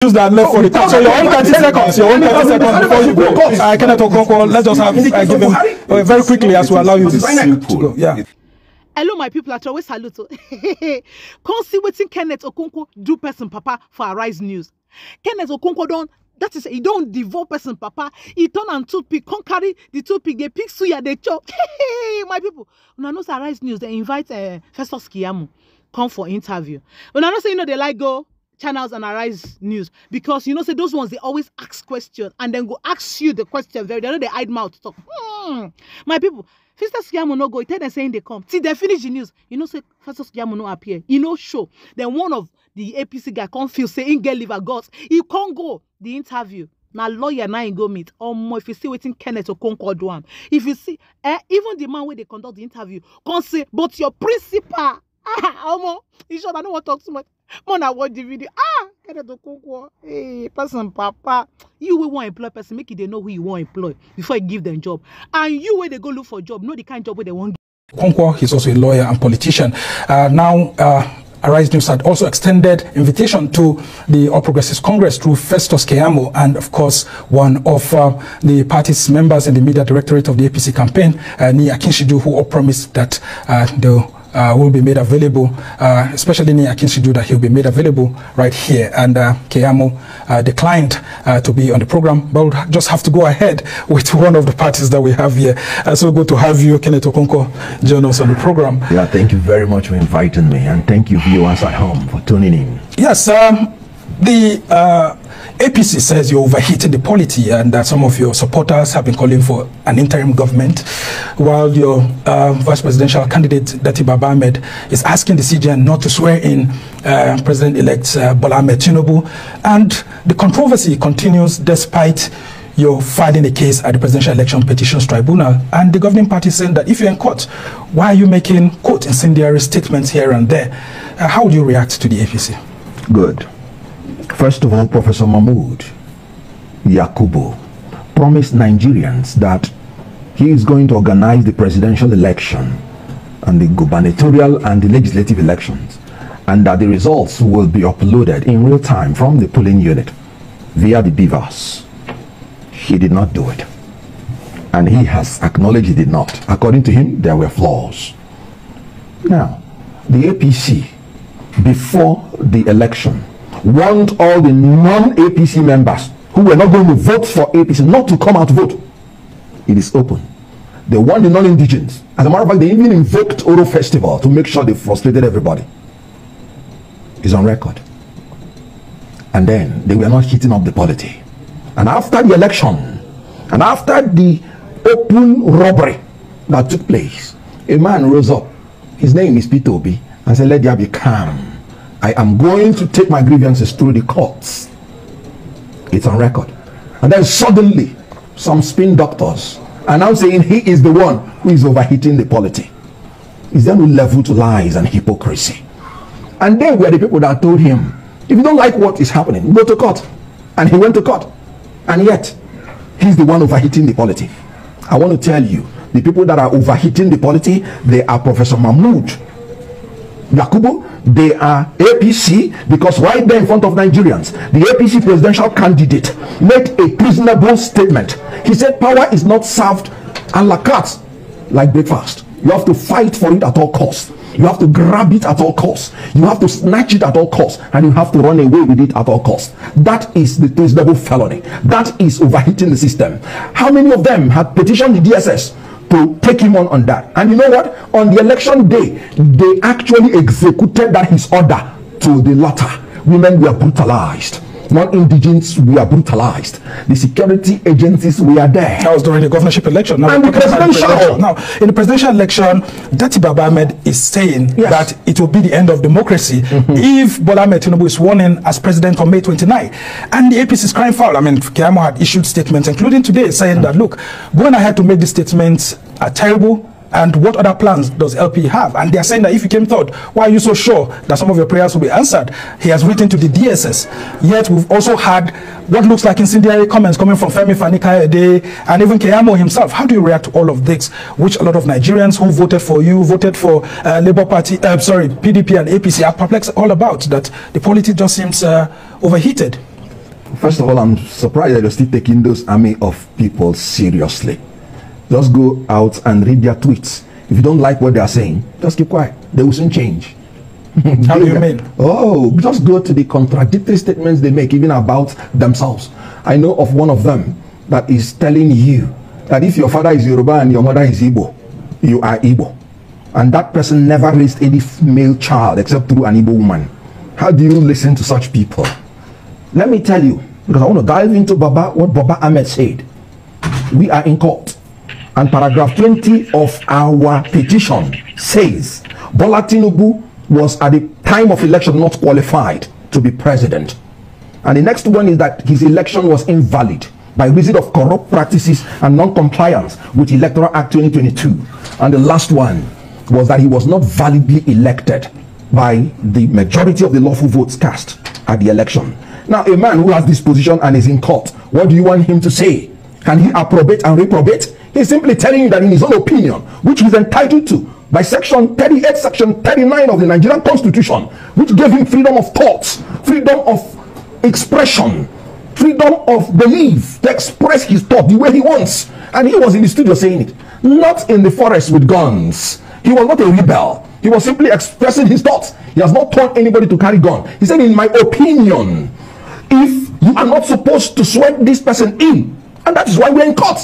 Use that left for the court. So your own 30 seconds. Your own 30 seconds before you go. Kenneth Okonkwo, let's just have give him very quickly as we allow you this to go. Yeah. Hello, my people. I always salute. Come see what Kenneth Okonkwo do person papa for Arise News. Kenneth Okonkwo don't. That is, he don't devote person papa. He turn and toothpick. Can't carry the toothpick. They pick suya. They chop. My people. When I know Arise News, they invite Festus Keyamo come for interview. When I know say they like go channels and Arise News because say those ones they always ask questions and then go ask you the question very. They know they hide mouth talk. My people. Festus Keyamo no go. He tell them saying they come. See, they finish the news. Say Festus Keyamo no appear. Show. Then one of the APC guy can't feel saying get liver guts. He can't go the interview. Now lawyer now he go meet. If you see waiting Kenneth Okonkwo do am. If you see, even the man where they conduct the interview can't say, but your principal. You sure I don't want to talk too much. Man, I watch the video. Kenneth Okonkwo. Hey, person papa. You will want employ person, make it they know who you want employ before you give them job. And you where they go look for job, know the kind of job where they want. Okonkwo, he's also a lawyer and politician. Arise News had also extended invitation to the All Progressives Congress through Festus Keyamo and, of course, one of the party's members in the media directorate of the APC campaign, Nia Akinsidu, who all promised that they will be made available, especially Nia Akinsidu, that he'll be made available right here. And Keyamo declined to be on the program, but we'll just have to go ahead with one of the parties that we have here. So good to have you, Kenneth Okonkwo, join us on the program. Yeah, thank you very much for inviting me, and thank you viewers at home for tuning in. Yes, the APC says you're overheating the polity and that some of your supporters have been calling for an interim government, while your vice presidential candidate, Dati Baba Ahmed, is asking the CGN not to swear in President-elect Bola Ahmed Tinubu. And the controversy continues despite you're filing a case at the Presidential Election Petitions Tribunal, and the governing party saying that if you're in court, why are you making, quote, incendiary statements here and there? How would you react to the APC? Good. First of all, Professor Mahmoud Yakubu promised Nigerians that he is going to organize the presidential election and the gubernatorial and the legislative elections, and that the results will be uploaded in real time from the polling unit via the beavers. He did not do it, and he has acknowledged he did not. According to him, there were flaws. Now, the APC, before the election, warned all the non-APC members who were not going to vote for APC not to come out to vote. It is open. They warned the non-indigens. As a matter of fact, they even invoked Oro Festival to make sure they frustrated everybody. It's on record. And then they were not heating up the polity. And after the election, and after the open robbery that took place, a man rose up. His name is Peter Obi, and said, let there be calm. I am going to take my grievances through the courts. It's on record. And then suddenly, some spin doctors are now saying he is the one who is overheating the polity. Is there no level to lies and hypocrisy? And they were the people that told him, if you don't like what is happening, go to court. And he went to court. And yet, he's the one overheating the polity. I want to tell you, the people that are overheating the polity, they are Professor Mahmoud Yakubu, they are APC, because right there in front of Nigerians, the APC presidential candidate made a reasonable statement. He said power is not served a la carte like breakfast. You have to fight for it at all costs. You have to grab it at all costs. You have to snatch it at all costs, and you have to run away with it at all costs. That is the treasonable felony. That is overheating the system. How many of them had petitioned the DSS to take him on that? And you know what? On the election day, they actually executed his order to the latter. Women were brutalized. Non-indigens were brutalized. The security agencies were there. That was during the governorship election. Now, and the presidential. Now, in the presidential election, Dati Baba Ahmed is saying that it will be the end of democracy if Bola Ahmed Tinubu is sworn in as president on May 29. And the APC is crying foul. I mean, Keyamo had issued statements, including today, saying that, look, going ahead to make these statements are terrible. And what other plans does LP have? And they are saying that if you came third, why are you so sure that some of your prayers will be answered? He has written to the DSS. Yet we've also had what looks like incendiary comments coming from Femi Fani-Kayode and even Keyamo himself. How do you react to all of this, which a lot of Nigerians who voted for you, voted for Labour Party, PDP and APC are perplexed all about, that the polity just seems overheated? First of all, I'm surprised that you're still taking those army of people seriously. Just go out and read their tweets. If you don't like what they are saying, just keep quiet. They will soon change. How do you mean? Oh, just go to the contradictory statements they make, even about themselves. I know of one of them that is telling you that if your father is Yoruba and your mother is Igbo, you are Igbo. And that person never raised any male child except through an Igbo woman. How do you listen to such people? Let me tell you, because I want to dive into what Baba Ahmed said. We are in court. And paragraph 20 of our petition says Bola Tinubu was at the time of election not qualified to be president. And the next one is that his election was invalid by reason of corrupt practices and non-compliance with Electoral Act 2022. And the last one was that he was not validly elected by the majority of the lawful votes cast at the election. Now, a man who has this position and is in court, what do you want him to say? Can he approbate and reprobate? He's simply telling you that in his own opinion, which he's entitled to by section 38, section 39 of the Nigerian Constitution, which gave him freedom of thought, freedom of expression, freedom of belief to express his thought the way he wants. And he was in the studio saying it, not in the forest with guns. He was not a rebel. He was simply expressing his thoughts. He has not told anybody to carry gun. He said, in my opinion, if you are not supposed to swear this person in, and that is why we're in court.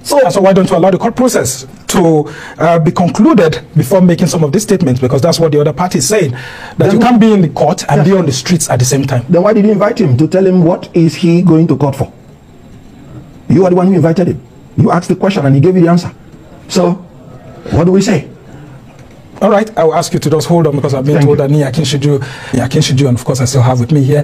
So why don't you allow the court process to be concluded before making some of these statements? Because that's what the other party is saying, that you can't be in the court and be on the streets at the same time. Then why did you invite him to tell him what is he going to court for? You are the one who invited him. You asked the question and he gave you the answer. So what do we say? All right, I will ask you to just hold on, because I've been told that Akinshiju, and of course I still have with me here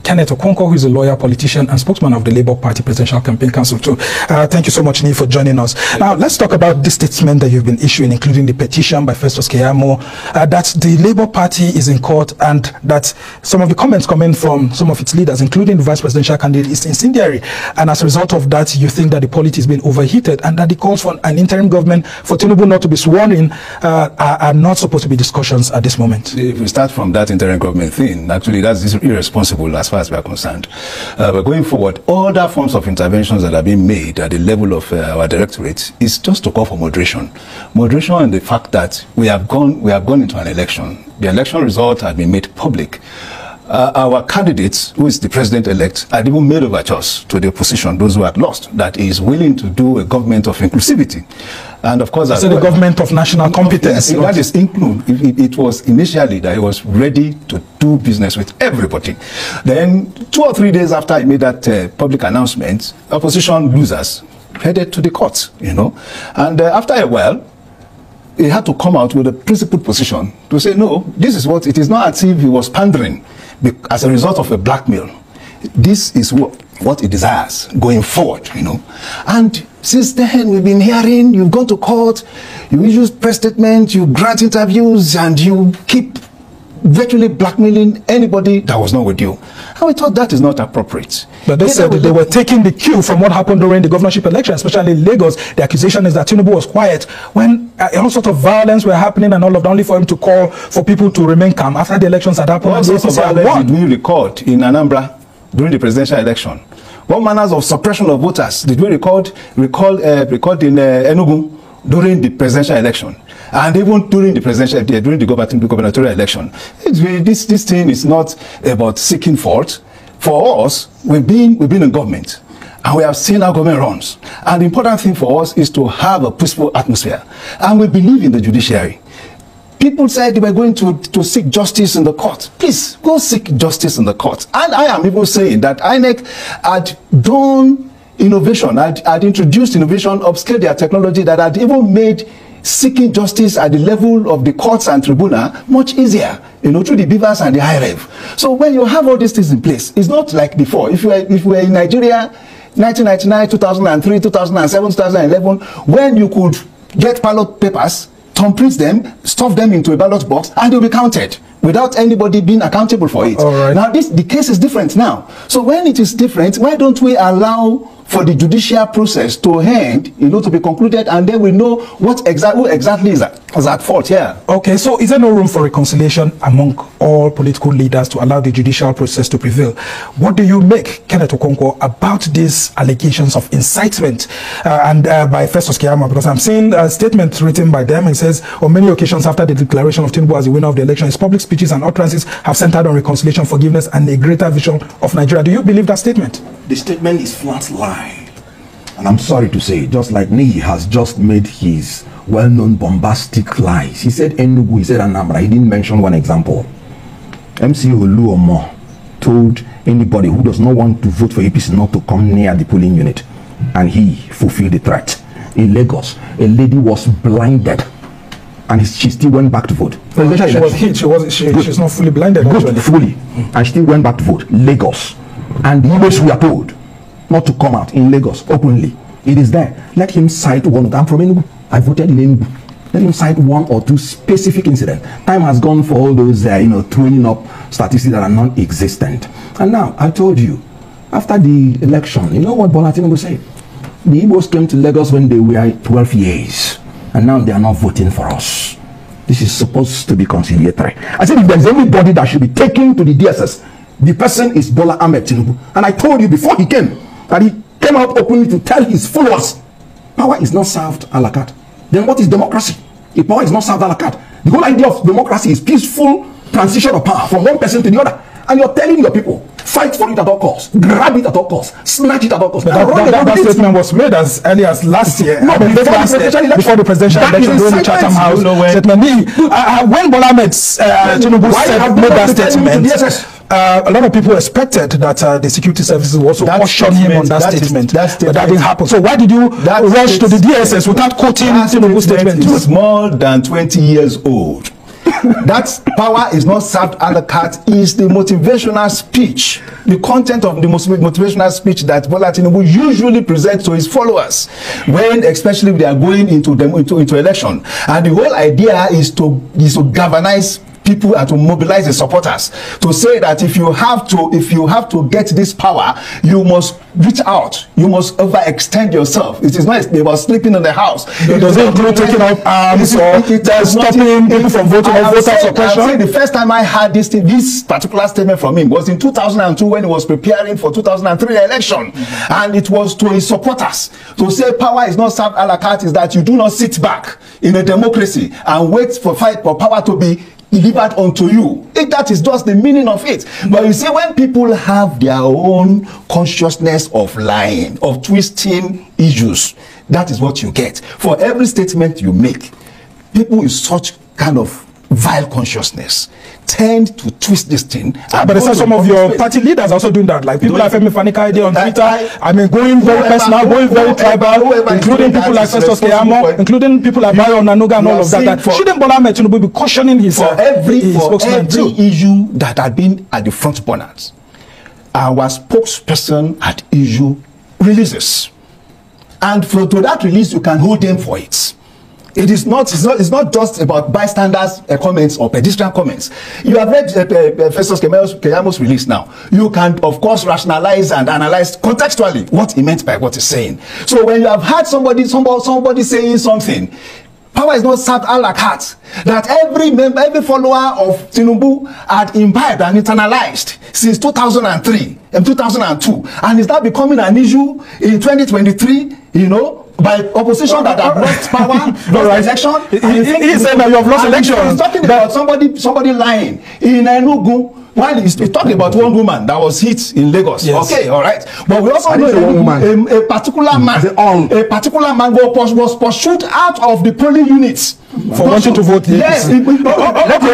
Kenneth Okonkwo, who is a lawyer, politician, and spokesman of the Labour Party Presidential Campaign Council too. Thank you so much, Nii, for joining us. Now, let's talk about this statement that you've been issuing, including the petition by Festus Keyamo, that the Labour Party is in court, and that some of the comments coming from some of its leaders, including the vice presidential candidate, is incendiary. And as a result of that, you think that the polity is being overheated, and that the calls for an interim government for Tinubu not to be sworn in are not supposed to be discussions at this moment. If we start from that interim government thing, actually that's irresponsible as far as we are concerned. But going forward, other forms of interventions that are being made at the level of our directorate is just to call for moderation. Moderation and the fact that we have gone into an election. The election results have been made public. Our candidates, who is the president-elect, had even made overtures to the opposition, those who had lost, that he is willing to do a government of inclusivity. And of course, the government of national competence. Yes, that is include. It was initially that he was ready to do business with everybody. Then 2 or 3 days after he made that public announcement, opposition losers headed to the courts, And after a while, he had to come out with a principled position to say, no, this is what it is, not as if he was pandering as a result of a blackmail. This is what he desires going forward, And since then, we've been hearing, you've gone to court, you issue press statements, you grant interviews, and you keep virtually blackmailing anybody that was not with you. And we thought that is not appropriate. But they said that they were taking the cue from what happened during the governorship election, especially in Lagos. The accusation is that Tinubu was quiet when all sorts of violence were happening and all of that, only for him to call for people to remain calm after the elections had happened. What sorts of violence did we record in Anambra during the presidential election? What manners of suppression of voters did we record in Enugu during the presidential election? And even during the gubernatorial election, this thing is not about seeking fault. For us, we've been in government, and we have seen how government runs. And the important thing for us is to have a peaceful atmosphere, and we believe in the judiciary. People said they were going to seek justice in the court. Please go seek justice in the court. And I am even saying that INEC had done innovation, had introduced innovation, upscaled their technology that had even made seeking justice at the level of the courts and tribunal much easier, through the beavers and the high rev. So when you have all these things in place, it's not like before. If we were in Nigeria, 1999, 2003, 2007, 2011, when you could get ballot papers, thumbprint them, stuff them into a ballot box, and they'll be counted without anybody being accountable for it. All right. Now, the case is different now. So when it is different, why don't we allow for the judicial process to end, to be concluded, and then we know who exactly is at fault here. Okay, so is there no room for reconciliation among all political leaders to allow the judicial process to prevail? What do you make, Kenneth Okonkwo, about these allegations of incitement by Festus Keyamo? Because I'm seeing a statement written by them. It says, on many occasions after the declaration of Tinubu as the winner of the election, his public speeches and utterances have centered on reconciliation, forgiveness, and a greater vision of Nigeria. Do you believe that statement? The statement is flat lie. And I'm sorry to say, just like Niyi has just made his well-known bombastic lies. He said Enugu, he said Anambra. He didn't mention one example. MC Oluomo told anybody who does not want to vote for APC not to come near the polling unit. And he fulfilled the threat. In Lagos, a lady was blinded. And she still went back to vote. She was hit. She's not fully blinded. Good, fully. And she still went back to vote. Lagos. And the English we are told not to come out in Lagos openly. It is there. Let him cite one. I'm from Enugu. I voted in Enugu. Let him cite one or two specific incidents. Time has gone for all those, throwing up statistics that are non-existent. And now, I told you, after the election, you know what Bola Tinubu said? The Igbos came to Lagos when they were 12 years. And now they are not voting for us. This is supposed to be conciliatory. I said if there's anybody that should be taken to the DSS, the person is Bola Ahmed Tinubu. And I told you before he came, that he came out openly to tell his followers, power is not served a la carte. Then what is democracy? If power is not served a la carte, the whole idea of democracy is peaceful transition of power from one person to the other. And you're telling your people, fight for it at all costs, grab it at all costs, snatch it at all costs. That statement was made as early as last year. No, before the presidential election during the Chatham House. When Bola Ahmed Tinubu made that statement, a lot of people expected that the security services will also caution him on that statement. But that didn't happen. So why did you rush to the DSS without quoting Tinubu's statement? It was more than 20 years old. That power is not served a la carte is the motivational speech, the content of the motivational speech that Bola Tinubu usually presents to his followers when, especially, they are going into election. And the whole idea is to galvanize people and to mobilize the supporters to say that if you have to get this power, you must reach out, you must overextend yourself. It is not about sleeping in the house. It doesn't include taking up arms or stopping people from voting or voter suppression. The first time I heard this particular statement from him was in 2002 when he was preparing for 2003 election, and it was to his supporters to say power is not served a la carte, is that you do not sit back in a democracy and wait for power to be delivered unto you. That is just the meaning of it. But you see, when people have their own consciousness of lying, of twisting issues, that is what you get. For every statement you make, people with such kind of vile consciousness tend to twist this thing. But there's some of your party leaders also doing that, like people like Femi Fanikaide on Twitter. Going very personal, going very tribal, including people like Festus Keyamo, including people like Bayo Nanuga and all of that. Shouldn't Bola Ahmed Tinubu be cautioning his every issue that had been at the front burners? Our spokesperson had issue releases, and to that release you can hold them for it. It's not just about bystanders' comments or pedestrian comments. You have read Festus Keyamo's release now. You can, of course, rationalize and analyze contextually what he meant by what he's saying. So when you have had somebody saying something, power is not served a la carte, that every follower of Tinubu had imbibed and internalized since 2003 and 2002, and is now becoming an issue in 2023, by opposition that have lost power, lost election. He said that you have lost election. He's talking about somebody lying in Enugu while he's talking about one woman that was hit in Lagos. Yes. Okay, all right. But we also know a particular man was pursued out of the polling units for wanting to vote. Yes. Let me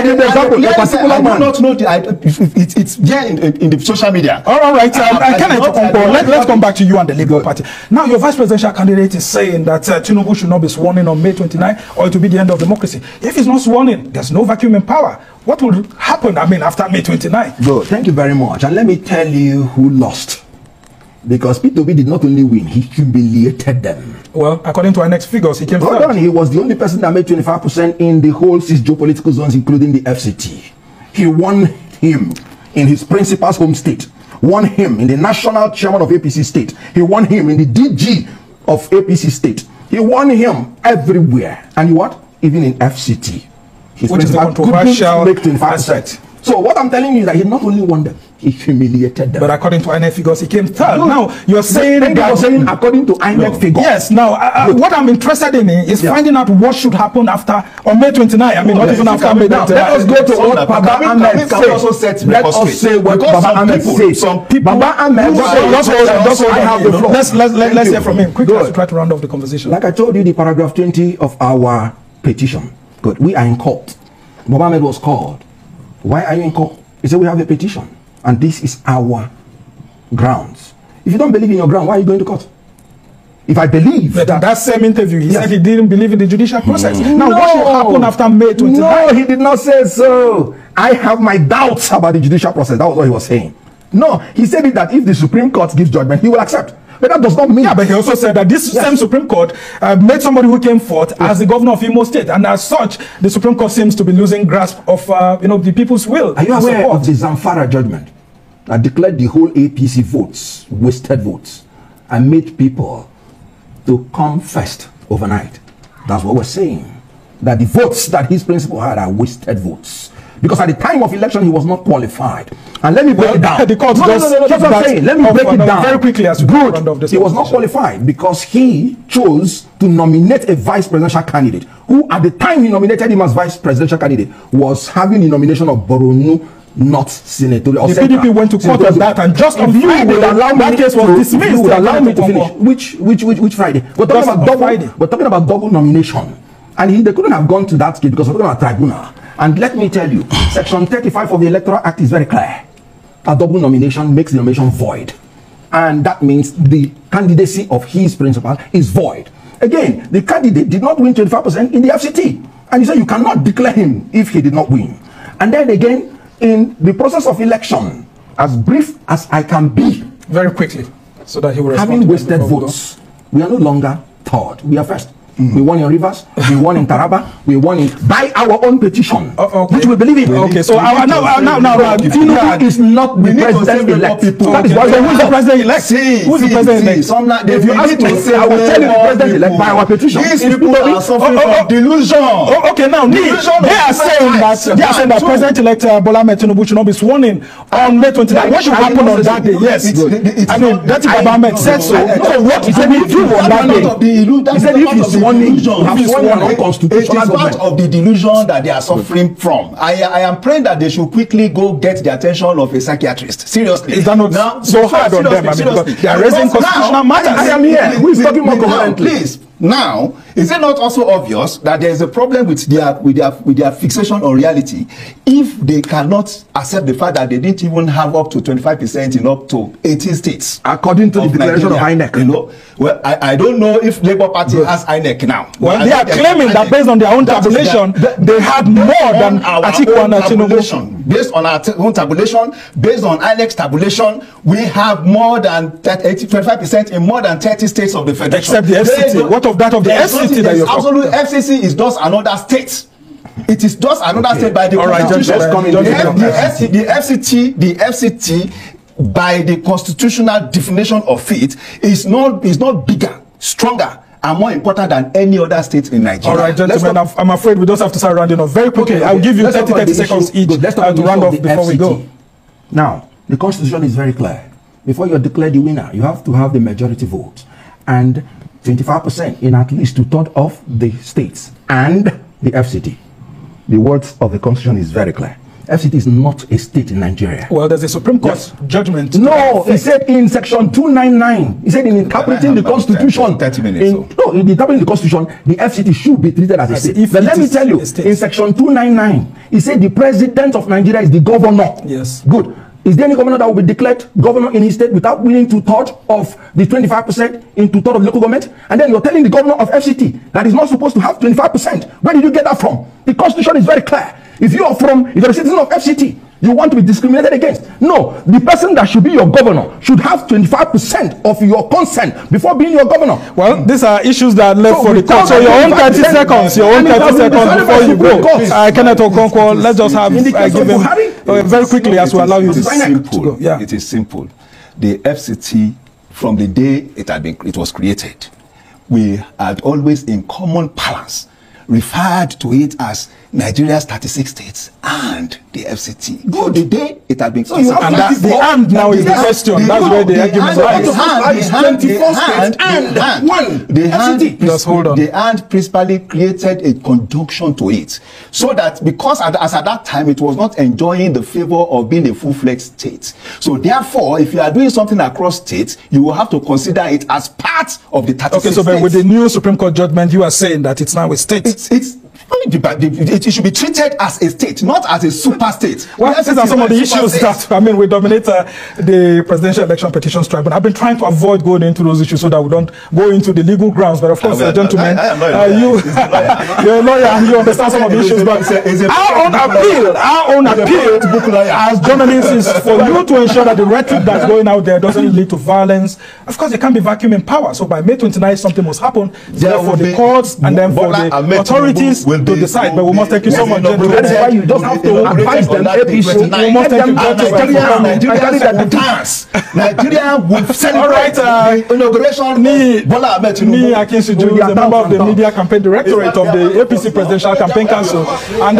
give the example. A particular man. I do not know. It's there in the social media. All right. Kenneth Okonkwo, let's come back to you and the Labour Party. Now, your vice presidential candidate is saying that Tinubu should not be sworn in on May 29, or it will be the end of democracy. If he's not sworn in, there's no vacuum in power. What will happen, after May 29? Good. Thank you very much. And let me tell you who lost. Because P2B did not only win, he humiliated them. Well, according to our next figures, he came third. He was the only person that made 25% in the whole 6 geopolitical zones, including the FCT. He won him in his principal's home state won him in the national chairman of APC state. He won him in the DG of APC state. He won him everywhere. And what? Even in FCT. Which is the controversial aspect. So what I'm telling you is that he not only won them, he humiliated them. But according to INEC figures, he came third. Now, you're saying that... You're saying according to INEC figures. Yes. Now, what I'm interested in is finding out what should happen after, on May 29. I mean, not even after May 29. Let us go to what Baba Ahmed said. Let us say what Baba Ahmed said. Some people... Baba Ahmed... Let's hear from him. Quickly, to try to round off the conversation. Like I told you, the paragraph 20 of our petition. Good. We are in court. Baba Ahmed was called. Why are you in court? He said, we have a petition. And this is our grounds. If you don't believe in your ground, why are you going to court? If I believe that same interview, he said he didn't believe in the judicial process. Now, what should happen after May 29? No, he did not say so. I have my doubts about the judicial process. That was what he was saying. No, he said it that if the Supreme Court gives judgment, he will accept. But that does not mean... Yeah, but he also said that this same Supreme Court made somebody who came forth as the governor of Imo State. And as such, the Supreme Court seems to be losing grasp of, the people's will. Are you aware of the Zamfara judgment that declared the whole APC votes wasted votes and made people to come first overnight? That's what we're saying. That the votes that his principal had are wasted votes. Because at the time of election, he was not qualified. And let me break it down. The court let me break it down very quickly as we round off this. He was not qualified because he chose to nominate a vice presidential candidate who, at the time he nominated him as vice presidential candidate, was having the nomination of Boronu North Senatorial. The PDP went to court on that, and just on Friday, that case was dismissed. You would allow me to finish. Which Friday? We're talking about double nomination. And they couldn't have gone to that case because we're talking about tribunal. And let me tell you, Section 35 of the Electoral Act is very clear. A double nomination makes the nomination void. And that means the candidacy of his principal is void. Again, the candidate did not win 25% in the FCT. And he said you cannot declare him if he did not win. And then again, in the process of election, as brief as I can be, very quickly, so that he will having wasted votes, we are no longer third. We are first. We won in Rivers, we won in Taraba, we won in by our own petition, which we believe in. Okay, so now, Tinubu is not the president-elect. That is why who is the president-elect? Who's the president-elect? If you ask me, I will tell you the president-elect by our petition. These people are suffering from delusion. Okay, now they are saying that President-elect Bola Ahmed Tinubu should not be sworn in on May 29. What should happen on that day? Yes, I mean that Baba Ahmed said so. So what is going to do on that day? He said if he's sworn in, it is part of the delusion that they are suffering from. I am praying that they should quickly go get the attention of a psychiatrist. Seriously. Is that not now, so hard on them? I mean, because they are raising constitutional matters. I am here. Who is talking more coherently? Please. Now, is it not also obvious that there is a problem with their fixation on reality if they cannot accept the fact that they didn't even have up to 25% in up to 18 states? According to the declaration of INEC. You know, well, I don't know if Labour Party has INEC now. Well, they are claiming that based on their own tabulation, they had more than Atiku and Tinubu. Based on our own tabulation, based on INEC's tabulation, we have more than 25% in more than 30 states of the federation. Except the FCT. What of that of the FCT that you're talking about? FCC is just another state. It is just another state by the constitution. The FCT by the constitutional definition of it is not bigger, stronger, and more important than any other state in Nigeria. All right, gentlemen, I'm afraid we just have to start rounding off very quickly. Okay, I'll give you 30 seconds each to round off before we go. Now, the constitution is very clear. Before you're declared the winner, you have to have the majority vote and 25% in at least 2/3 of the states and the FCT. The words of the constitution is very clear. FCT is not a state in Nigeria. Well, there's a Supreme Court judgment. No, he said in section 299, he said in interpreting the constitution, 30 minutes. in interpreting the constitution, the FCT should be treated as a state. But let me tell you, in section 299, he said the president of Nigeria is the governor. Yes. Good. Is there any governor that will be declared governor in his state without winning 2/3 of the 25% in 2/3 of local government? And then you're telling the governor of FCT that is not supposed to have 25%. Where did you get that from? The constitution is very clear. If you're a citizen of FCT, you want to be discriminated against. No, the person that should be your governor should have 25% of your consent before being your governor. Well, these are issues that are left for the court. So your own 30 seconds, before you go. Kenneth Okonkwo, let's just have give him very quickly as we allow you to go. Yeah. It is simple. the FCT, from the day it was created, we had always in common parlance referred to it as Nigeria's 36 states and the FCT. Good. The day it had been and the and now is the question. That's where the argument lies. The and principally created a conjunction to it, so that because as at that time it was not enjoying the favor of being a full-fledged state. So therefore, if you are doing something across states, you will have to consider it as part of the 36 states. Okay, so with the new Supreme Court judgment, you are saying that it's now a state. It should be treated as a state, not as a super state. Well, these are some of the issues that, we dominate the presidential election petitions tribunal. I've been trying to avoid going into those issues so that we don't go into the legal grounds. But of course, gentlemen, you're a lawyer and you understand some of the issues. But our own appeal as journalists is for you to ensure that the rhetoric that's going out there doesn't lead to violence. Of course, there can't be vacuum in power. So by May 29th, something must happen. There for the courts and then for the authorities to decide. But we must thank you so much, gentlemen. That's why you don't have to advise them. APC. We must thank you, Nigeria will celebrate the inauguration. Me, Akinsuju, is a member of the Media Campaign Directorate of the APC Presidential Campaign Council. And